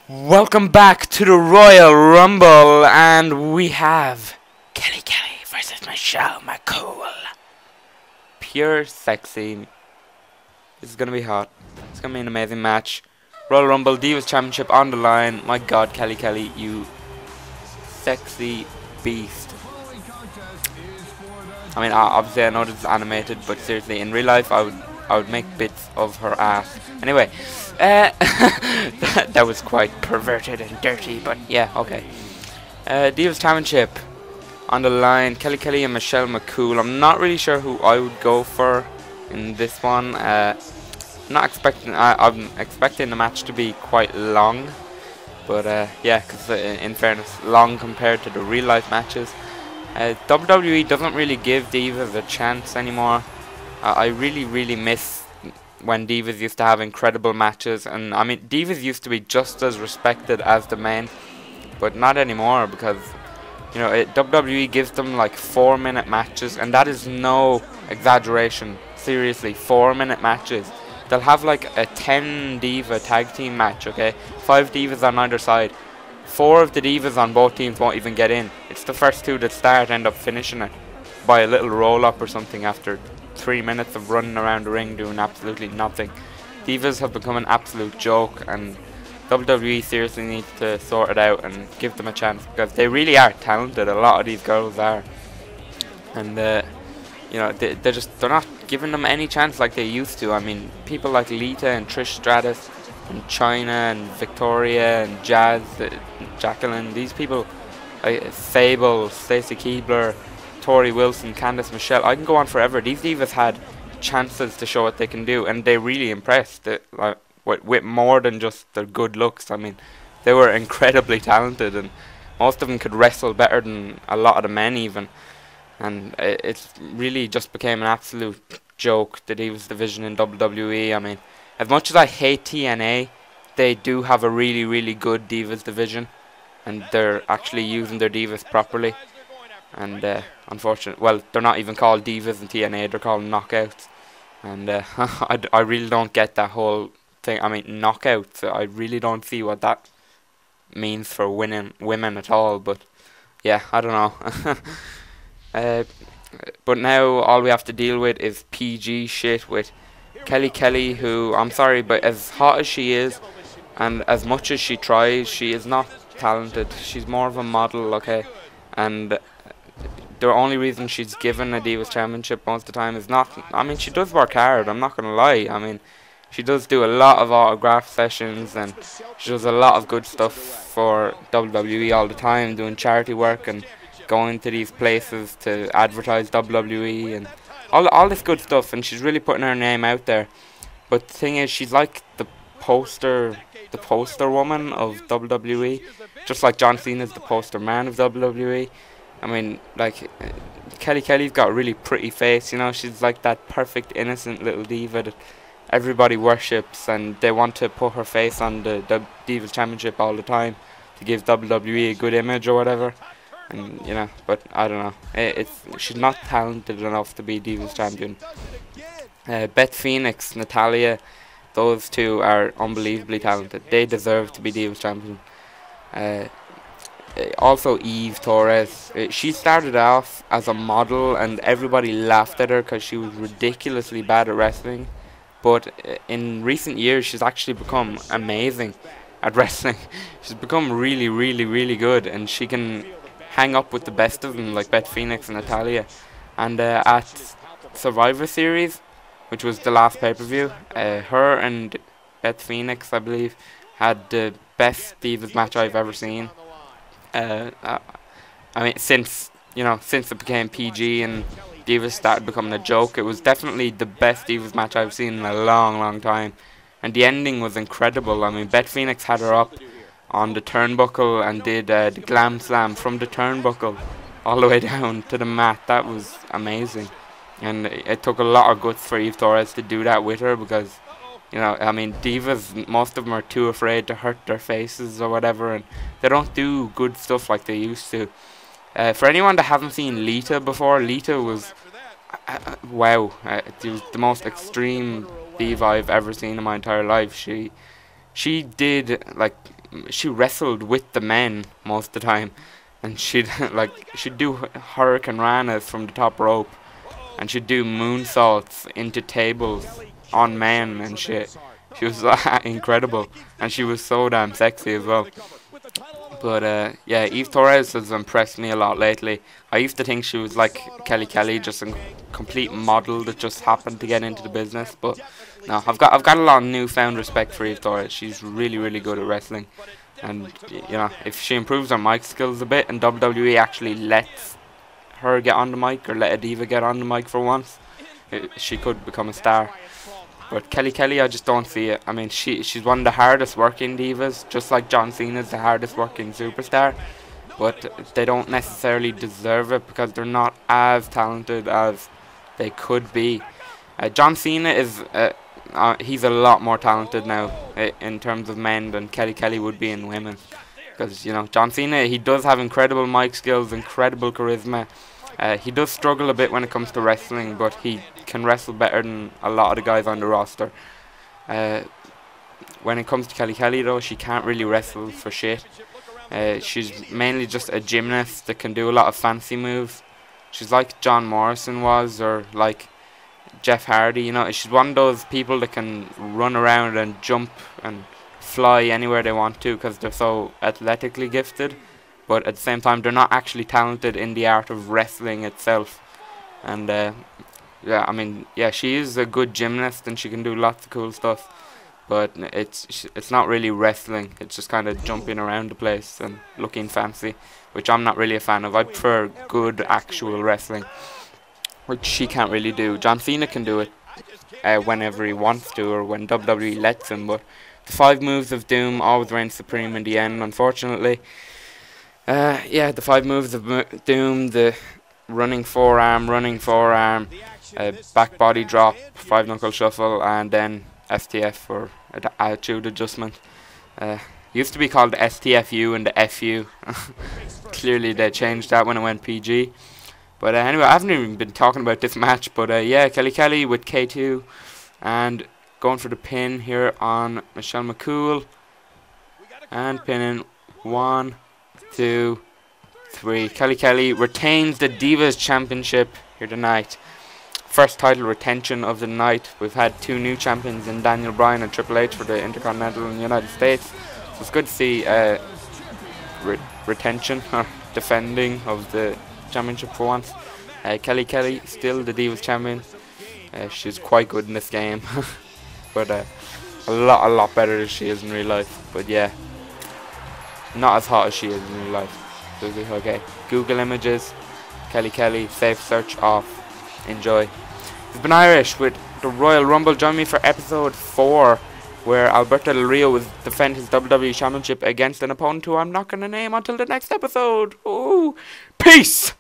Welcome back to the Royal Rumble, and we have Kelly versus McCool. Pure sexy. This is gonna be hot. It's gonna be an amazing match. Royal Rumble, Divas Championship on the line. My God, Kelly, you sexy beast. I mean, obviously I know this is animated, but seriously, in real life, I would make bits of her ass. Anyway, that was quite perverted and dirty, but yeah, okay. Divas Championship on the line. Kelly and McCool. I'm not really sure who I would go for in this one. I'm expecting the match to be quite long, but yeah, because in fairness, long compared to the real life matches. WWE doesn't really give divas a chance anymore. I really miss when divas used to have incredible matches, and I mean divas used to be just as respected as the men, but not anymore, because you know WWE gives them like 4-minute matches, and that is no exaggeration. Seriously, 4-minute matches. They'll have like a 10 diva tag team match, okay, 5 divas on either side. 4 of the divas on both teams won't even get in. It's the first 2 that start end up finishing it by a little roll up or something after 3 minutes of running around the ring doing absolutely nothing. Divas have become an absolute joke, and WWE seriously needs to sort it out and give them a chance, because they really are talented. A lot of these girls are, and you know, they're not giving them any chance like they used to. I mean, people like Lita and Trish Stratus and Chyna and Victoria and Jazz, Jacqueline, these people, Sable, Stacey Keebler, Tori Wilson, Candice Michelle, I can go on forever. These divas had chances to show what they can do, and they really impressed with more than just their good looks. I mean, they were incredibly talented, and most of them could wrestle better than a lot of the men even. And it really just became an absolute joke, the Divas division in WWE. I mean, as much as I hate TNA, they do have a really good Divas division, and they're actually using their Divas properly. And unfortunately, well, they're not even called Divas in TNA, they're called Knockouts. And I really don't get that whole thing. I mean, Knockouts, I really don't see what that means for women at all. But yeah, I don't know. But now all we have to deal with is PG shit with Kelly, who, I'm sorry, but as hot as she is, and as much as she tries, she is not talented. She's more of a model, okay? And the only reason she's given a Divas Championship most of the time is not... I mean, she does work hard, I'm not going to lie. I mean, she does do a lot of autograph sessions, and she does a lot of good stuff for WWE all the time, doing charity work and going to these places to advertise WWE and all this good stuff, and she's really putting her name out there. But the thing is, she's like the poster woman of WWE, just like John Cena's the poster man of WWE. I mean, like, Kelly's got a really pretty face, you know. She's like that perfect innocent little diva that everybody worships, and they want to put her face on the Divas Championship all the time to give WWE a good image or whatever. And you know, but I don't know. She's not talented enough to be Divas Champion. Beth Phoenix, Natalya, those two are unbelievably talented. They deserve to be Divas Champion. Also Eve Torres. She started off as a model, and everybody laughed at her because she was ridiculously bad at wrestling. But in recent years, she's actually become amazing at wrestling. She's become really good, and she can hang up with the best of them, like Beth Phoenix and Natalya. And at Survivor Series, which was the last pay-per-view, her and Beth Phoenix, I believe, had the best Divas match I've ever seen. I mean, since it became PG and Divas started becoming a joke, it was definitely the best Divas match I've seen in a long time. And the ending was incredible. I mean, Beth Phoenix had her up on the turnbuckle and did the glam slam from the turnbuckle all the way down to the mat. That was amazing, and it took a lot of guts for Eve Torres to do that with her, because you know, I mean, divas, most of them are too afraid to hurt their faces or whatever, and they don't do good stuff like they used to. For anyone that hasn't seen Lita before, Lita was wow, it was the most extreme diva I've ever seen in my entire life. She did like she wrestled with the men most of the time, and she'd she'd do hurricane ranas from the top rope, and she'd do moonsaults into tables on men and shit. She was incredible, and she was so damn sexy as well. But yeah, Eve Torres has impressed me a lot lately. I used to think she was like Kelly, just a complete model that just happened to get into the business. But no, I've got a lot of newfound respect for Eve Torres. She's really good at wrestling, and you know, if she improves her mic skills a bit, and WWE actually lets her get on the mic, or let a diva get on the mic for once, she could become a star. But Kelly, I just don't see it. I mean, she's one of the hardest working divas, just like John Cena's the hardest working superstar. But they don't necessarily deserve it because they're not as talented as they could be. John Cena is he's a lot more talented now in terms of men than Kelly would be in women. Because, you know, John Cena, he does have incredible mic skills, incredible charisma. He does struggle a bit when it comes to wrestling, but he can wrestle better than a lot of the guys on the roster. When it comes to Kelly though, she can't really wrestle for shit. She's mainly just a gymnast that can do a lot of fancy moves. She's like John Morrison was, or like Jeff Hardy, you know. She's one of those people that can run around and jump and fly anywhere they want to because they're so athletically gifted. But at the same time, they're not actually talented in the art of wrestling itself. And yeah, I mean, yeah, she is a good gymnast and she can do lots of cool stuff. But it's not really wrestling. It's just kind of jumping around the place and looking fancy, which I'm not really a fan of. I prefer good actual wrestling, which she can't really do. John Cena can do it whenever he wants to, or when WWE lets him. But the 5 moves of doom always reign supreme in the end, unfortunately. Yeah, the 5 moves of doom, the running forearm, back body drop, 5 knuckle shuffle, and then STF, or attitude adjustment. Used to be called the STFU and the FU. Clearly they changed that when it went PG. But anyway, I haven't even been talking about this match, but yeah, Kelly with K2, and going for the pin here on Michelle McCool, and pinning 1, 2, 3. Kelly retains the Divas Championship here tonight. First title retention of the night. We've had 2 new champions in Daniel Bryan and Triple H for the Intercontinental in the United States. So it's good to see retention, or defending of the championship for once. Kelly still the Divas champion. She's quite good in this game, but a lot better than she is in real life. But yeah, not as hot as she is in real life. Okay, Google images, Kelly, safe search off. Enjoy. It's been Irish with the Royal Rumble. Join me for episode 4, where Alberto Del Rio will defend his WWE Championship against an opponent who I'm not going to name until the next episode. Ooh, peace!